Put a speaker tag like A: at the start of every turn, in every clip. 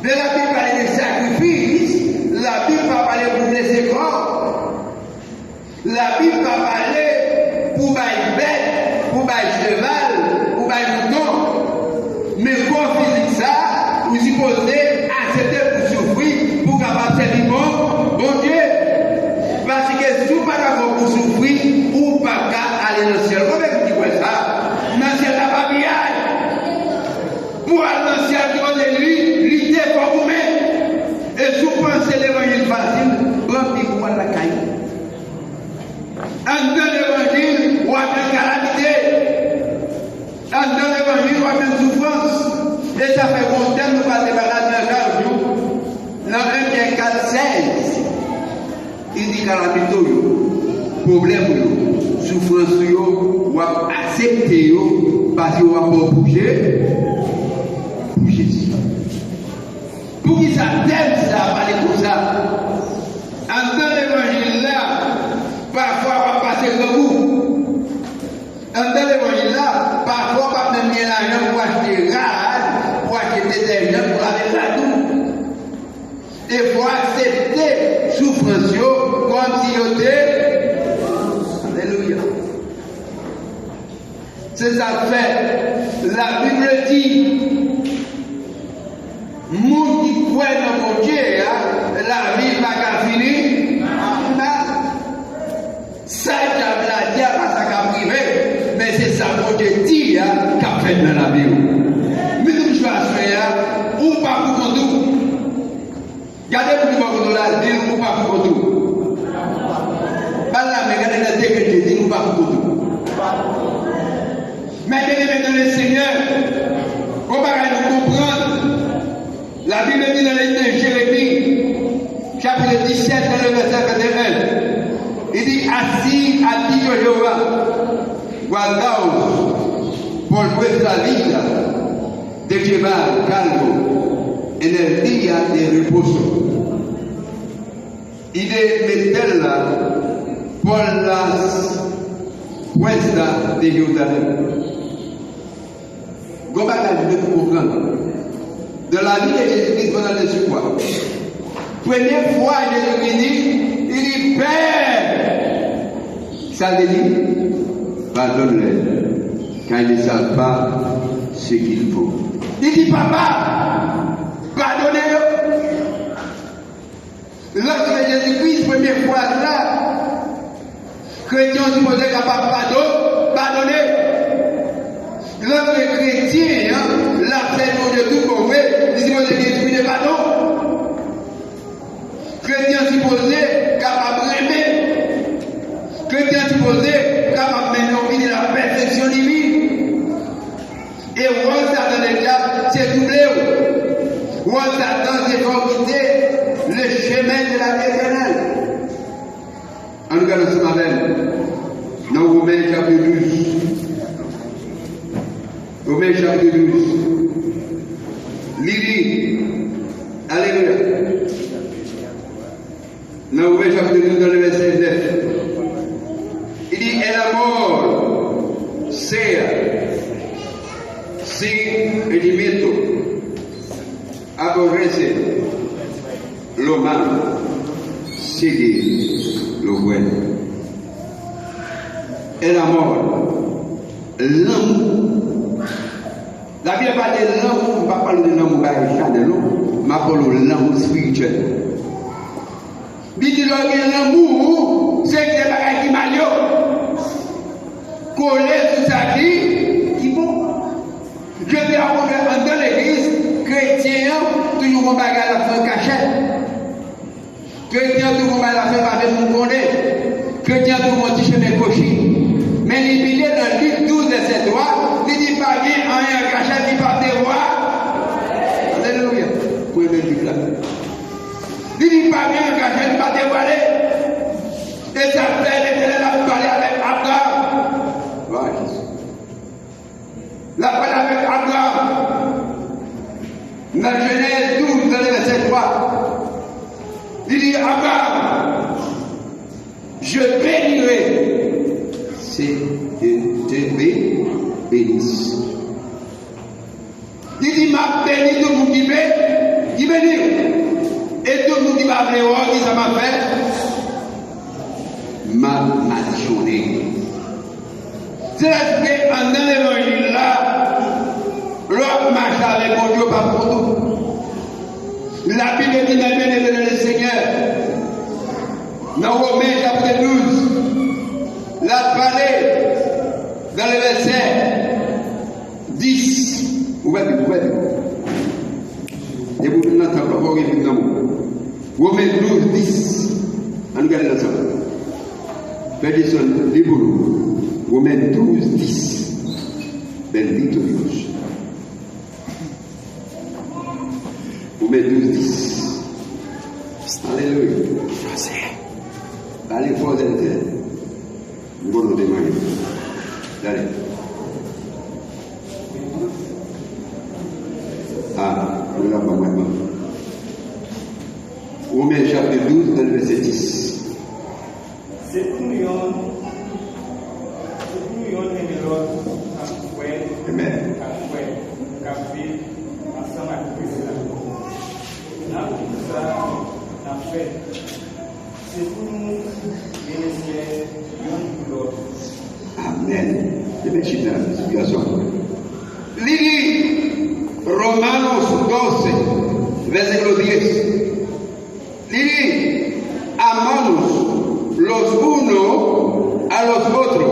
A: Mais la Bible parle de sacrifice, la Bible va parler pour blesser corps, la Bible va parler pour bailler bête, pour bailler cheval, pour bailler mouton. Mais corps physique ça, vous supposez accepter pour souffrir, pour capable servir bon Dieu. Parce que si vous pas d'accord pour souffrir, ou pas qu'à aller dans le ciel. Comment vous dites ça? Dans le ciel, la babillage. Pour aller dans le ciel, vous lui, l'idée pour vous mettre. Et si vous pensez l'évangile facile, remplis-vous la caille. En dans l'évangile, ou à une calamité. En dans l'évangile, ou à une souffrance. Et ça fait longtemps que nous pas débarrasser d'un cardio. Dans 1 Pierre 4, 16, il dit calamité, problème, souffrance, ou accepter, parce que vous avez bouger pour Jésus. Pour qui ça t'aime ça, parler comme ça. En dans l'évangile là, parfois on va passer comme vous. En dans l'évangile là, parfois on va même bien l'argent pour acheter rage, pour acheter des gens pour laver la douche. Et il faut accepter souffrance comme si on était. Alléluia. C'est ça que fait. La Bible dit, monde qui croit dans mon Dieu, la vie va qu'à finir. Ça, j'avais la dire parce qu'à privé, mais c'est ça mon Dieu dit qu'a fait dans la Bible. Mais nous choisissons, ou pas pour tout. Regardez pour nous là, dis-nous pas pour tout. Pas là, mais regardez la tête que je dis, nous pas pour tout. Maintenant, le Seigneur, on va nous comprendre. La Bible dit dans le livre de Jérémie, chapitre 17, le verset 21, il dit, assis à dit Jéhovah, guardaos por vuestra vida de llevar cargo en el día de reposo y de meterla por las puertas de Jerusalén. Comment je peux comprendre? De la vie de Jésus-Christ, on a dessus quoi? Première fois, Jésus-Christ dit, il dit, Père, ça veut dire, pardonne-les, quand ils ne savent pas ce qu'il faut. Il dit, Papa, pardonnez-le. Lorsque Jésus-Christ, première fois là, chrétien supposé capable de pardonner. Lorsque les chrétiens, l'absence de tout mauvais, ils supposent qu'il y ait pardon. Chrétien supposé capable d'aimer. Chrétien supposé capable de mener la perfection divine. Et on Satan est là, c'est doublé. On Satan, c'est formité le chemin de la vie éternelle. En tout cas, ce matin, dans Romains chapitre 12. Romains chapitre 12. Lili. Alléluia. Dans Romains chapitre 12, dans le verset 9. Il dit, et la mort, c'est sin redimento, aborrece lo malo, sigue lo bueno. Et la mort, l'amour. La Bible parle de l'amour, on ne va pas parler de l'amour charnel, mais parle de l'amour spirituel. Il dit l'amour, c'est des bagages qui malio. Coller tout ça qui bon. Je vais avoir dans l'église, chrétien, toujours mon bagage à la fin cachette. Chrétien, toujours à la fin avec mon condé. Chrétien, tout mon petit chemin cochis. Mais il dit dans le livre 12 de cette loi, il dit pas bien en un cachet, il dit pas des rois. Alléluia. Vous pouvez mettre du là. Il dit pas bien en cachet, il dit pas des rois. Et ça fait l'éternel a parlé avec Abraham. Voilà Jésus. La parole avec Abraham. Dans Genèse 12, dans le verset 3. Il dit Abraham, je bénirai. C'est de te bénisse. Il dit, m'a béni tout le monde qui Qui veut dire, et tout le monde qui va appeler, qui ça m'a fait? M'a malchonné. C'est-à-dire qu'en dans l'évangile là, l'autre marche avec mon Dieu pas pour tout. La Bible dit dans le Seigneur, dans Romains chapitre 12, la parlé dans le verset 10. Vous voyez. Et vous n'entendez pas encore Romains 12, 10. On regarde ensemble. Faites son livre. Romains 12, 10. Benditos. Romains 12, 10. Alléluia. Allez, faut être. Nous allons démarrer. Allez. Ah, nous l'avons pas maintenant. Romains chapitre 12, dans le verset 10.
B: C'est pour nous,
A: Amen. Amen. Lili Romanos 12, versículo 10. Lili, amamos los unos a los otros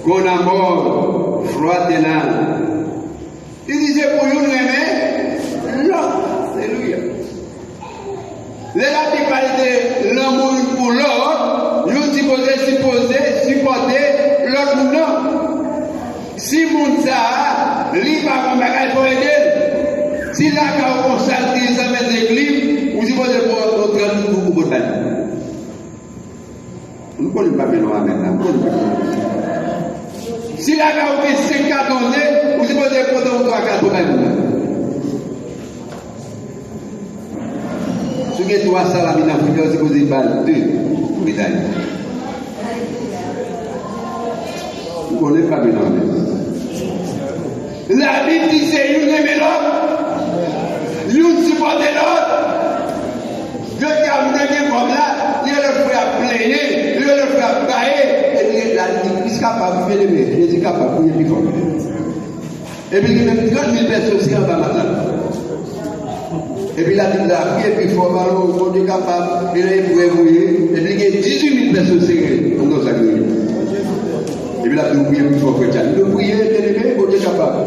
A: con amor fraternal. Il disait pour nous aimer l'autre. Alléluia. Les là qui parlent de l'amour pour l'autre, nous supposer l'autre non. Si mon ça, lui va comme bagage pour aider. Si là quand on s'allie ça met des clips, vous supposez pour notre grand pour botaner. Nous ne connaissons pas bien maintenant. Si la gare fait 5 cartons, vous supposez pour 3 cartons. Si vous avez 3 salades, vous supposez faire 2 médailles. Vous ne connaissez pas bien. La Bible dit c'est une aimez l'autre, une supporter l'autre. Dieu qui a venu comme là, il le fait à plaigner, il le fait à bailler, et il est capable de faire il est capable de faire plus fort. Et puis il y a 30 000 personnes qui sont en bas maintenant. Et puis la Bible a prié plus fort, on est capable, il est évolué, et puis il y a 18 000 personnes qui sont dans sa grille. Et puis là, nous prions plus fort que ça. Nous prions, on est capable.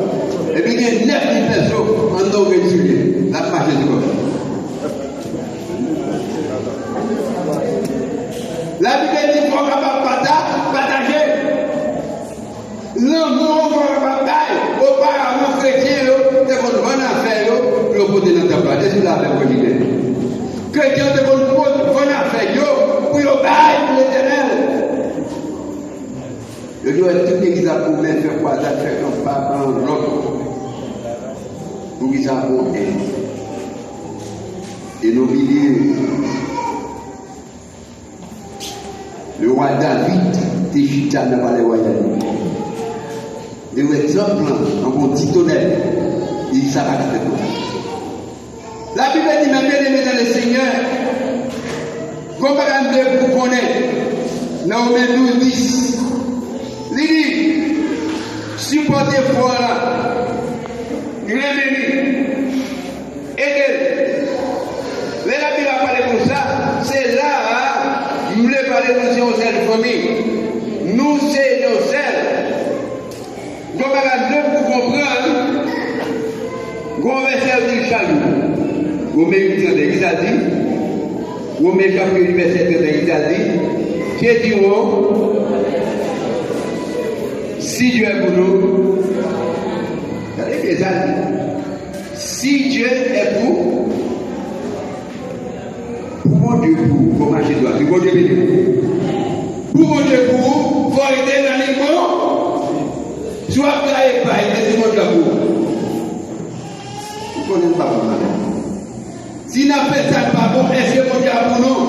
A: Et puis il y a 9 000 personnes en dans le la marche du corps. La Bible dit qu'il faut partager. L'amour qu'on va partager. Auparavant, chrétien, c'est qu'on va en faire, le côté dans ta part. C'est là que je dis. Chrétien, c'est qu'on va en faire, pour le bail, pour l'éternel. Je dois tout l'église pour mettre faire quoi, faire comme papa, l'autre. Pour qu'ils apportent. Et nos milliers. Le roi David, t'es chita dans le palais royal. De exemple, en bon petit tonnerre, il s'arrête de tout. La Bible dit, ma bien-aimée dans le Seigneur, comme par exemple, vous connaissez, dans Romains 12, 10, il dit, supportez fort là, aimez-lui, aidez-le. La Bible a parlé comme ça, c'est là, nous voulons parler de nos ailes famille. Nous, c'est nos ailes. Donc, pour comprendre, on va faire du chalut. On met une train d'église à dire, on met chapitre verset de l'église à dire, qui est du haut, si Dieu est pour nous, regardez les amis, si Dieu est pour mon Dieu pour marcher droit, pour mon Dieu béni. Pour mon Dieu pour, faut aider dans les mots, soit travailler pas, aider tout le monde là-haut. Vous connaissez pas comment. Si n'a fait ça pas bon, est-ce que mon Dieu a pour nous?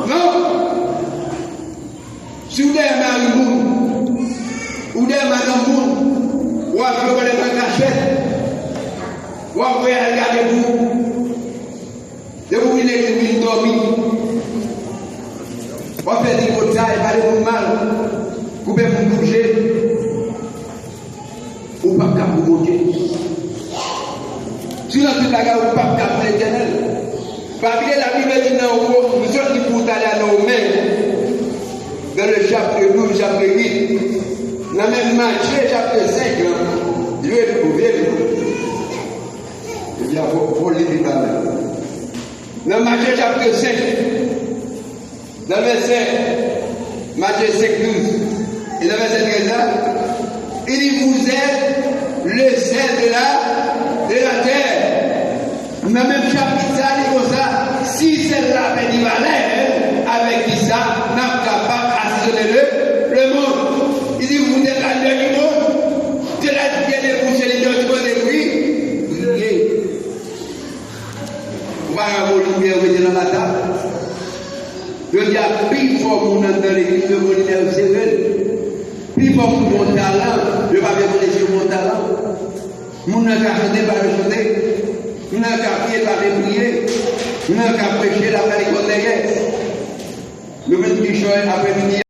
A: Non. Si vous avez un monde, ou des madame, ou à faire les cachette, ou à regarder vous. De vous venez que vous dormir. On fait des côtés et parler pour mal. Vous pouvez vous bouger. Ou pas qu'à vous monter. Si dans toute la gare, vous pas qu'à vous l'éternel. Parce que la Bible dit dans le haut, nous sommes qui pour aller à nos mains. Dans le chapitre 12, chapitre 8. Dans le même Matthieu, chapitre 5. Dieu est prouvé. Il y a pour les détails. Dans Matthieu chapitre 5, dans le verset, Matthieu 5, 12, et dans le verset 13, il dit, vous êtes le sel de la terre. Dans le même chapitre, ça dit comme ça, si celle-là fait du valeur, avec qui ça, n'a pas capable d'assaisonner le monde. Il dit, vous êtes la lumière du monde, c'est la lumière des bouches et des gens de lui, brillez. Voilà vos lumières dans la table. Je dis à plus fort mon dans l'église de mon lumière, c'est vrai. Plus fort mon talent, je ne vais pas me sur mon talent. Mon n'a qu'à chanter par le chanter. Mon n'a qu'à prier par le prier. Mon n'a qu'à prêcher la parole de guerre. Le même qui chante après-midi.